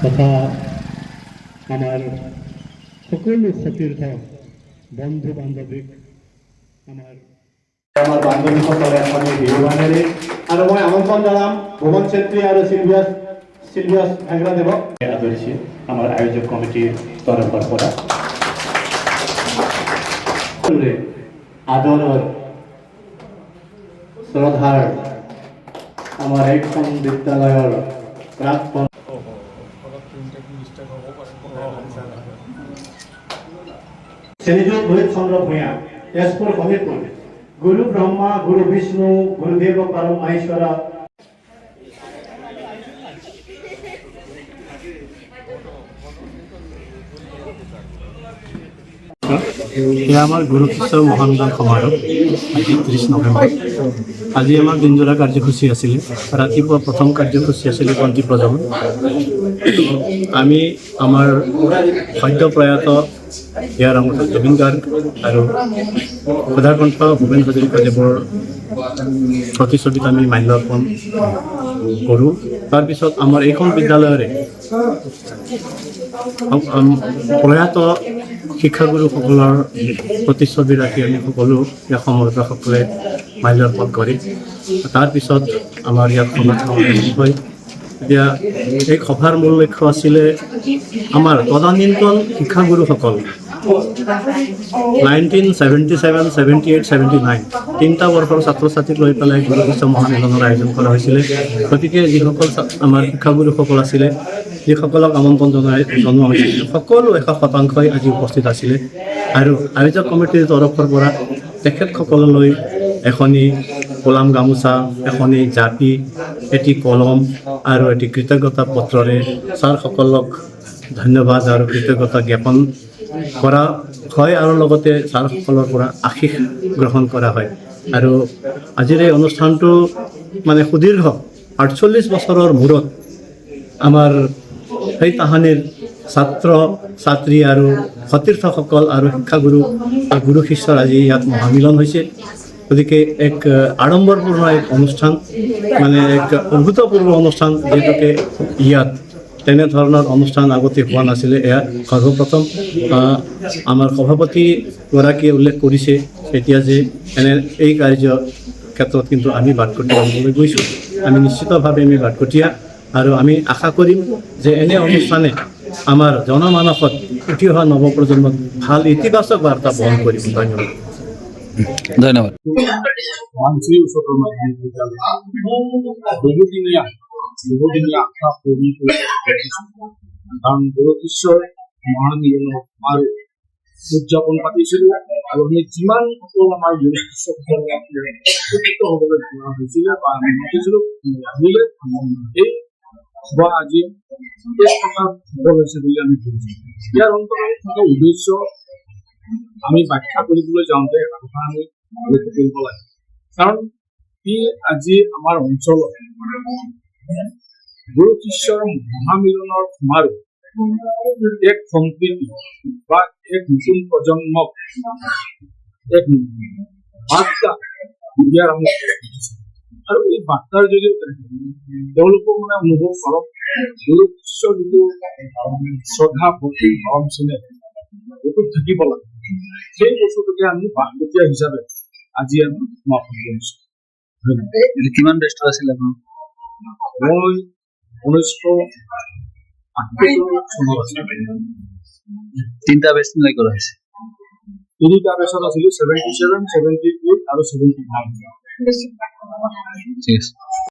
তথা আমাৰ সকল সতীৰ্থ বন্ধু বান্ধৱীক আমাৰ বান্ধৱীসকলে এখনি বিহুৱানেৰে আৰু মই আমন্ত্ৰণ জনাম ভুৱন চেত্ৰী আৰু চিলভিয়াছ ভেংৰাদেৱক আদৰিছে আমাৰ আয়োজক কমিটিৰ তৰফৰ পৰা আদৰৰ শ্ৰদ্ধাৰ আমাৰ এইখন বিদ্যালয়ৰ প্ৰাক্তন শ্ৰীযুত ৰোহিত চন্দ্ৰ ভূঞা তেজপুৰ শোণিতপুৰ গুৰু ব্ৰহ্মা গুৰু বিষ্ণু গুৰুদেৱ পৰম মহেশ্বৰ এয়া আমাৰ গুৰু শিষ্য মহানদান সমাৰোহ আজি 30 নৱেম্বৰ। আজি আমাৰ দিনজোৰা কাৰ্যসূচী আছিলে। ৰাতিপুৱা প্ৰথম কাৰ্যসূচী আছিলে বন্তি প্ৰজ্বলন। আমি আমাৰ সদ্য প্ৰয়াত ইয়াৰ আমত জুবিন গাৰ্গ আৰু সুধাকণ্ঠ ভূপেন হাজৰিকাদেৱৰ প্ৰতিচ্ছবিত আমি মাল্যাৰ্পণ কৰোঁ। তাৰপিছত আমাৰ এইখন বিদ্যালয়ৰে প্ৰয়াত শিক্ষাগুৰুসকলৰ প্ৰতিচ্ছবি ৰাখি আমি সকলো ইয়াত সমৰ্থকসকলে মাল্যাৰ্পণ কৰি তাৰপিছত আমাৰ ইয়াত সমাৰোহ হয়। এতিয়া এই সভাৰ মূল লক্ষ্য আছিলে আমাৰ তদানীন্তন শিক্ষাগুৰুসকল 1977, 78, 79 তিনিটা বৰ্ষৰ ছাত্ৰ ছাত্ৰীক লৈ পেলাই গুৰু শিষ্য মহামিলনৰ আয়োজন কৰা হৈছিলে। গতিকে যিসকল আমাৰ শিক্ষাগুৰুসকল আছিলে যিসকলক আমন্ত্ৰণ জনোৱা হৈছিল সকলো 100% আজি উপস্থিত আছিলে আৰু আয়োজক কমিটিৰ তৰফৰ পৰা তেখেতসকললৈ এখনি কলাম গামোচা, এখনি জাপি, এটি কলম আৰু এটি কৃতজ্ঞতা পত্ৰৰে ছাৰসকলক ধন্যবাদ আৰু কৃতজ্ঞতা জ্ঞাপন কৰা হয় আৰু লগতে ছাৰসকলৰ পৰা আশীষ গ্ৰহণ কৰা হয়। আৰু আজিৰ এই অনুষ্ঠানটো মানে সুদীৰ্ঘ 48 বছৰৰ মূৰত আমাৰ সেই তাহানিৰ ছাত্ৰ ছাত্ৰী আৰু সতীৰ্থসকল আৰু শিক্ষাগুৰু গুৰু শিষ্যৰ আজি ইয়াত মহামিলন হৈছে। গতিকে এক আড়ম্বৰপূৰ্ণ এক অনুষ্ঠান, মানে এক অভূতপূৰ্ব অনুষ্ঠান, যিহেতুকে ইয়াত তেনেধৰণৰ অনুষ্ঠান আগতে হোৱা নাছিলে। এয়া সৰ্বপ্ৰথম আমাৰ সভাপতিগৰাকীয়ে উল্লেখ কৰিছে এতিয়া যে এই কাৰ্য ক্ষেত্ৰত কিন্তু আমি বাটকটীয়া হ'বলৈ গৈছোঁ। আমি নিশ্চিতভাৱে আমি বাটকটীয়া আৰু আমি আশা কৰিম যে এনে অনুষ্ঠানে আমাৰ জনমানসত উঠি অহা নৱপ্ৰজন্মক ভাল ইতিবাচক বাৰ্তা বহন কৰিব। ধন্যবাদ। ধন্যবাদ। বহুদিনীয়া আশা পূৰণ কৰি কাৰণ গুৰু শিষ্যৰ মহামিলনৰ আমাৰ উদযাপন পাতিছিলোঁ আৰু আমি যিমান সকলো আমাৰ গুৰু শিষ্যসকলে উপকৃত হ'বলৈ যোৱা হৈছিলে বা আমি মাতিছিলোঁ আহিলে এই সভা আজি এক প্ৰকাৰ সফল হৈছে বুলি আমি ভাবিছোঁ। ইয়াৰ অন্তৰ্গত থকা উদ্দেশ্য আমি ব্যাখ্যা কৰিবলৈ যাওঁতে এটা কথা আমি লক্ষ্য কৰিব লাগে, কাৰণ ই আজি আমাৰ অঞ্চলত গুৰু শিষ্যৰ মহামিলনৰ সমাৰোহ এক সম্প্ৰীতি বা এক নতুন প্ৰজন্মক এক বাৰ্তা দিয়াৰ আমি আৰু এই বাৰ্তাৰ জৰিয়তে তেওঁলোকক মানে অনুভৱ কৰক গুৰু শিষ্যৰ যিটো শ্ৰদ্ধা ভক্তি মৰম চেনেহ সেইটো থাকিব লাগে। সেই বস্তুটোকে আমি বাৰ্তা হিচাপে আজি আমি সমাপন কৰিছোঁ। কিমান ব্যস্ত আছিল আপুনি? মই 1978 তিনিটা বেষ্ট নাই কৰা হৈছে। তিনিটা বেচত আছিলোঁ 77, 78 আৰু 79। ঠিক আছে।